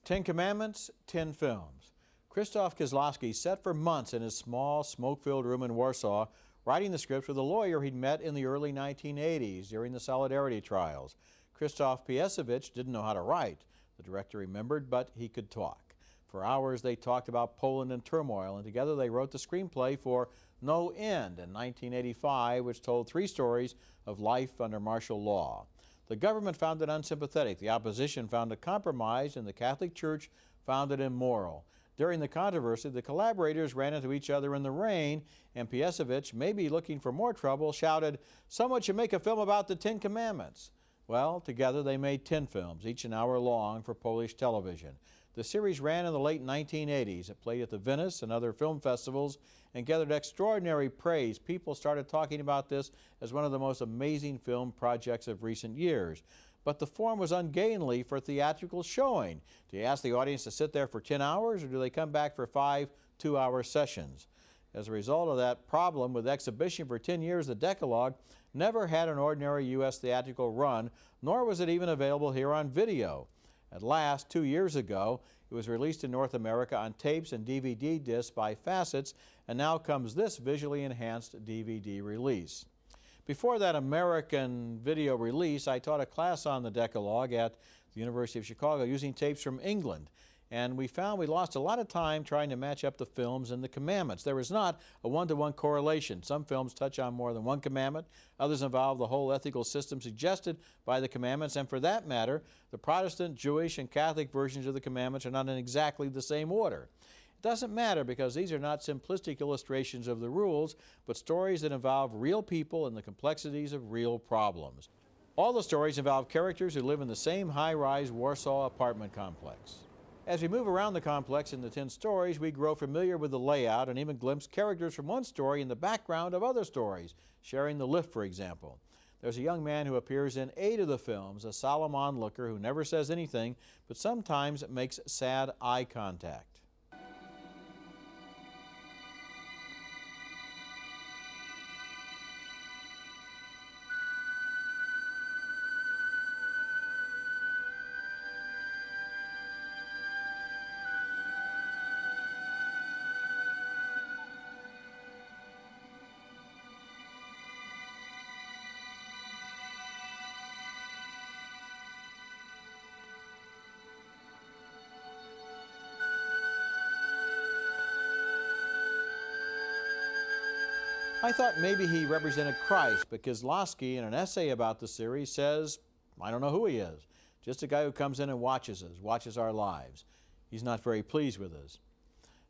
10 Commandments, 10 films. Krzysztof Kieslowski sat for months in his small, smoke-filled room in Warsaw, writing the script with a lawyer he'd met in the early 1980s during the Solidarity trials. Krzysztof didn't know how to write, the director remembered, but he could talk. For hours they talked about Poland and turmoil, and together they wrote the screenplay for No End in 1985, which told 3 stories of life under martial law. The government found it unsympathetic, the opposition found it compromised, and the Catholic Church found it immoral. During the controversy, the collaborators ran into each other in the rain, and Piesowicz, maybe looking for more trouble, shouted, "Someone should make a film about the 10 Commandments." Well, together they made 10 films, each an hour long, for Polish television. The series ran in the late 1980s. It played at the Venice and other film festivals and gathered extraordinary praise. People started talking about this as one of the most amazing film projects of recent years. But the form was ungainly for theatrical showing. Do you ask the audience to sit there for 10 hours, or do they come back for 5 two-hour sessions? As a result of that problem with exhibition for 10 years, the Decalogue never had an ordinary U.S. theatrical run, nor was it even available here on video. At last, 2 years ago, it was released in North America on tapes and DVD discs by Facets, and now comes this visually enhanced DVD release. Before that American video release, I taught a class on the Decalogue at the University of Chicago using tapes from England. And we found we lost a lot of time trying to match up the films and the commandments. There is not a one-to-one correlation. Some films touch on more than one commandment. Others involve the whole ethical system suggested by the commandments. And for that matter, the Protestant, Jewish, and Catholic versions of the commandments are not in exactly the same order. It doesn't matter because these are not simplistic illustrations of the rules, but stories that involve real people and the complexities of real problems. All the stories involve characters who live in the same high-rise Warsaw apartment complex. As we move around the complex in the 10 stories, we grow familiar with the layout and even glimpse characters from one story in the background of other stories, sharing the lift, for example. There's a young man who appears in 8 of the films, a solemn onlooker who never says anything, but sometimes makes sad eye contact. I thought maybe he represented Christ, but Kieslowski, in an essay about the series, says, I don't know who he is. Just a guy who comes in and watches us, watches our lives. He's not very pleased with us.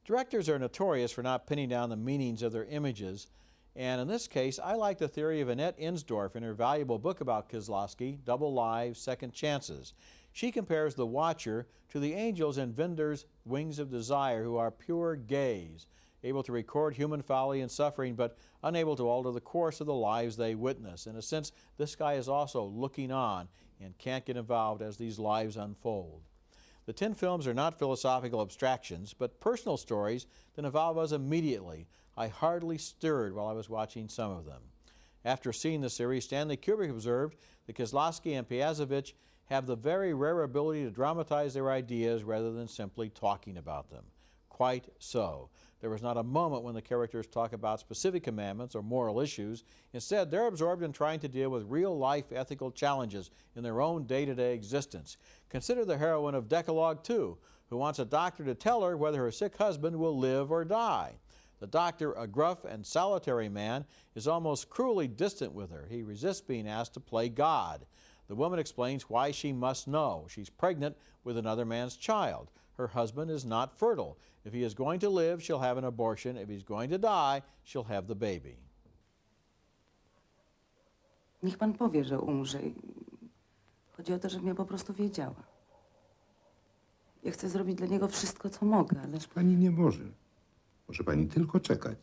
Directors are notorious for not pinning down the meanings of their images, and in this case, I like the theory of Annette Insdorf in her valuable book about Kieslowski, Double Lives, Second Chances. She compares the watcher to the angels in Winder's Wings of Desire, who are pure gaze, able to record human folly and suffering, but unable to alter the course of the lives they witness. In a sense, this guy is also looking on and can't get involved as these lives unfold. The 10 films are not philosophical abstractions, but personal stories that involve us immediately. I hardly stirred while I was watching some of them. After seeing the series, Stanley Kubrick observed that Kieslowski and Piesowicz have the very rare ability to dramatize their ideas rather than simply talking about them. Quite so. There was not a moment when the characters talk about specific commandments or moral issues. Instead, they're absorbed in trying to deal with real-life ethical challenges in their own day-to-day existence. Consider the heroine of Decalogue 2, who wants a doctor to tell her whether her sick husband will live or die. The doctor, a gruff and solitary man, is almost cruelly distant with her. He resists being asked to play God. The woman explains why she must know. She's pregnant with another man's child. Her husband is not fertile. If he is going to live, she'll have an abortion. If he's going to die, she'll have the baby. Niech pan powie, że umrze. Chodzi o to, żebym ja po prostu wiedziała. Ja chcę zrobić dla niego wszystko, co mogę, ale... Pani nie może. Może pani tylko czekać.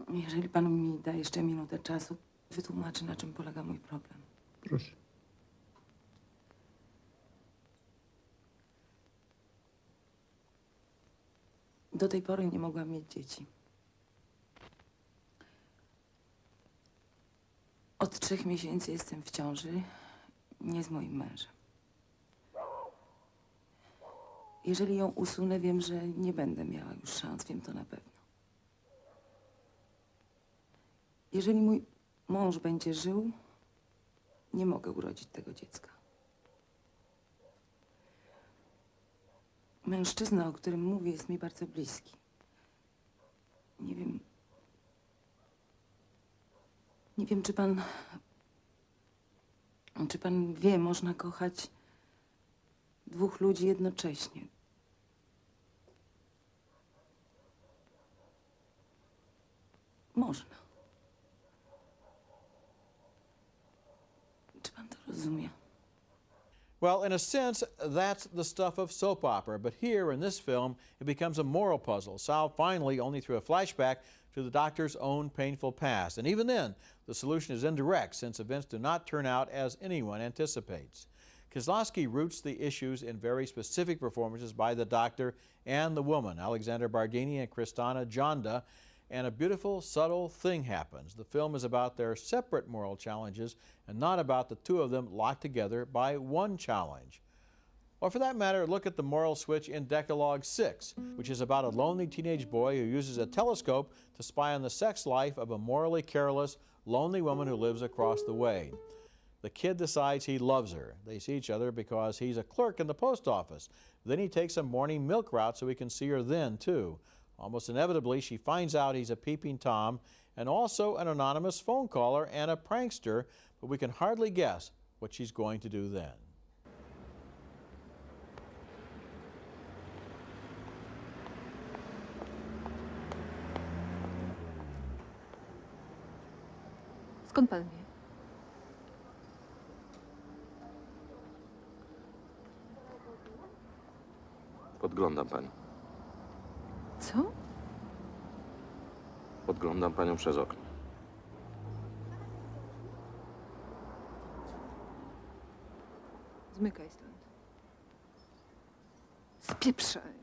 Jeżeli pan mi da jeszcze minutę czasu, wytłumaczy, na czym polega mój problem. Proszę. Do tej pory nie mogłam mieć dzieci. Od 3 miesięcy jestem w ciąży, nie z moim mężem. Jeżeli ją usunę, wiem, że nie będę miała już szans, wiem to na pewno. Jeżeli mój mąż będzie żył, nie mogę urodzić tego dziecka. Mężczyzna, o którym mówię, jest mi bardzo bliski. Nie wiem, czy pan wie, można kochać 2 ludzi jednocześnie. Można. Czy pan to rozumie? Well, in a sense, that's the stuff of soap opera, but here in this film, it becomes a moral puzzle, solved finally only through a flashback to the doctor's own painful past. And even then, the solution is indirect, since events do not turn out as anyone anticipates. Kieslowski roots the issues in very specific performances by the doctor and the woman, Alexander Bardini and Kristana Janda, and a beautiful, subtle thing happens. The film is about their separate moral challenges and not about the two of them locked together by one challenge. Or for that matter, look at the moral switch in Decalogue 6, which is about a lonely teenage boy who uses a telescope to spy on the sex life of a morally careless, lonely woman who lives across the way. The kid decides he loves her. They see each other because he's a clerk in the post office. Then he takes a morning milk route so he can see her then, too. Almost inevitably, she finds out he's a peeping Tom and also an anonymous phone caller and a prankster, but we can hardly guess what she's going to do then. Skąd pan wie? Podglądam panią. Co? Podglądam panią przez okno. Zmykaj stąd. Spieprzaj.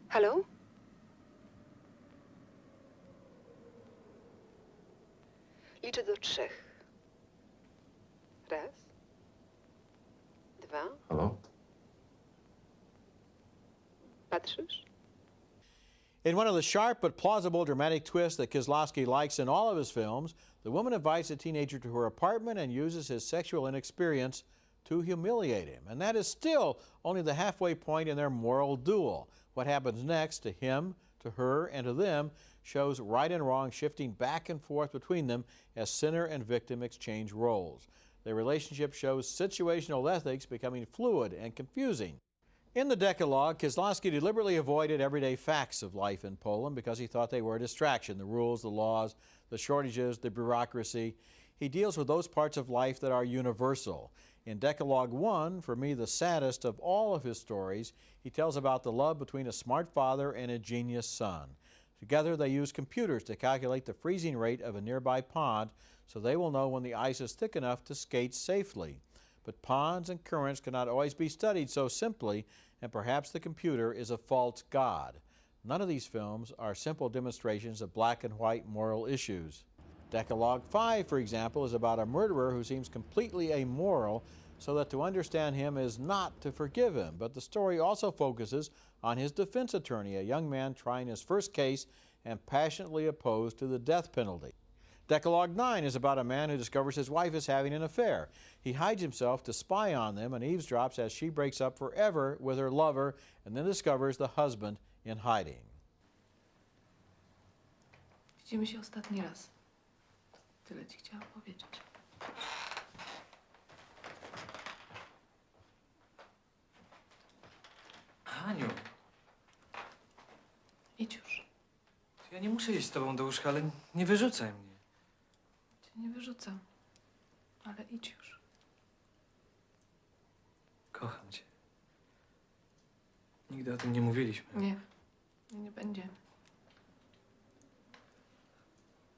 Halo? Liczę do 3. 1, 2. Halo? Patrzysz? In one of the sharp but plausible dramatic twists that Kieslowski likes in all of his films, the woman invites the teenager to her apartment and uses his sexual inexperience to humiliate him. And that is still only the halfway point in their moral duel. What happens next to him, to her, and to them shows right and wrong shifting back and forth between them as sinner and victim exchange roles. Their relationship shows situational ethics becoming fluid and confusing. In the Decalogue, Kieslowski deliberately avoided everyday facts of life in Poland because he thought they were a distraction. The rules, the laws, the shortages, the bureaucracy. He deals with those parts of life that are universal. In Decalogue 1, for me the saddest of all of his stories, he tells about the love between a smart father and a genius son. Together they use computers to calculate the freezing rate of a nearby pond so they will know when the ice is thick enough to skate safely. But ponds and currents cannot always be studied so simply, and perhaps the computer is a false god. None of these films are simple demonstrations of black and white moral issues. Decalogue 5, for example, is about a murderer who seems completely amoral, so that to understand him is not to forgive him. But the story also focuses on his defense attorney, a young man trying his first case and passionately opposed to the death penalty. Decalogue 9 is about a man who discovers his wife is having an affair. He hides himself to spy on them and eavesdrops as she breaks up forever with her lover and then discovers the husband in hiding. Widzimy się ostatni raz. Tyle ci chciałam powiedzieć. Aniu, Idź już. ja nie muszę iść z tobą do łóżka, ale nie wyrzucaj mnie. Cię nie wyrzucam. Ale idź już. Kocham cię. Nigdy o tym nie mówiliśmy. Nie. Nie będzie.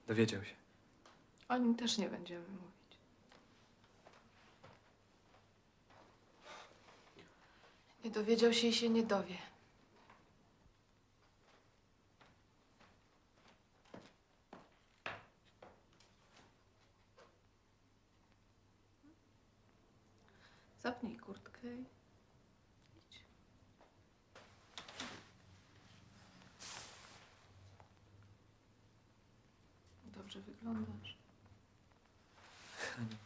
Dowiedział się. O nim też nie będziemy mówić. Nie dowiedział się i się nie dowie. Zapnij kurtkę i idź. Dobrze wyglądasz. Aniu,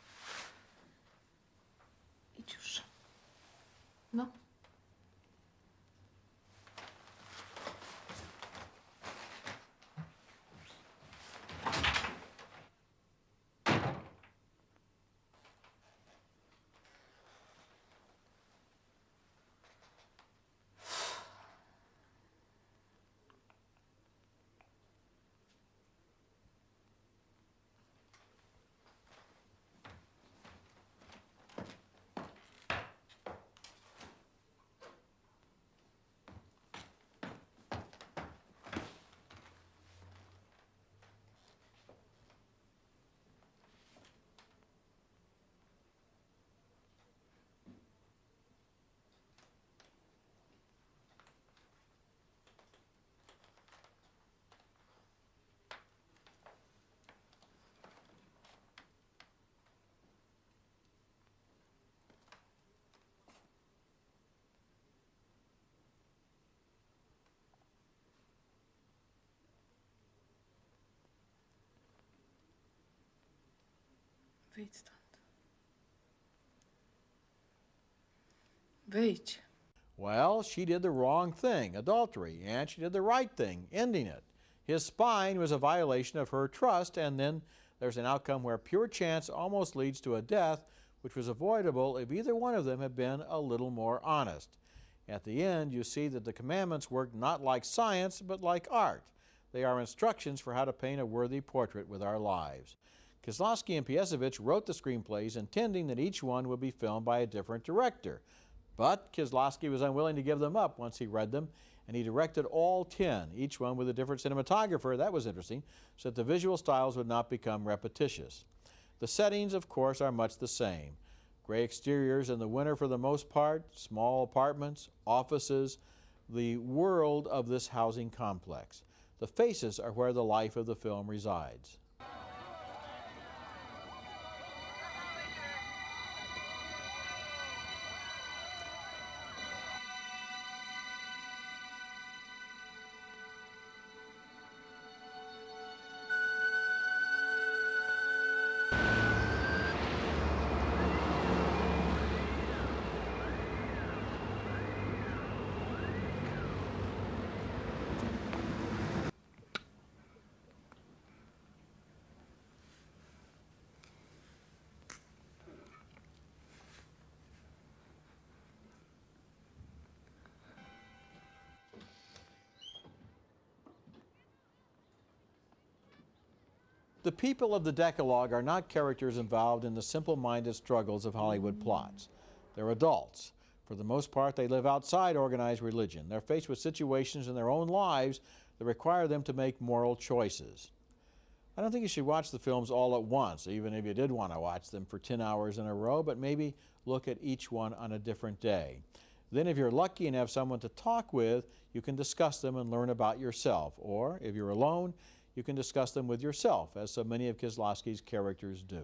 Idź już. No. Wyjdź stąd. Wyjdź. Well, she did the wrong thing, adultery, and she did the right thing, ending it. His spying was a violation of her trust, and then there's an outcome where pure chance almost leads to a death, which was avoidable if either one of them had been a little more honest. At the end, you see that the commandments work not like science, but like art. They are instructions for how to paint a worthy portrait with our lives. Kieslowski and Piesowicz wrote the screenplays intending that each one would be filmed by a different director. But Kieslowski was unwilling to give them up once he read them, and he directed all 10, each one with a different cinematographer. That was interesting, so that the visual styles would not become repetitious. The settings, of course, are much the same. Gray exteriors in the winter for the most part, small apartments, offices, the world of this housing complex. The faces are where the life of the film resides. The people of the Decalogue are not characters involved in the simple-minded struggles of Hollywood plots. They're adults. For the most part, they live outside organized religion. They're faced with situations in their own lives that require them to make moral choices. I don't think you should watch the films all at once, even if you did want to watch them for 10 hours in a row, but maybe look at each one on a different day. Then if you're lucky and have someone to talk with, you can discuss them and learn about yourself. Or if you're alone, you can discuss them with yourself, as so many of Kieslowski's characters do.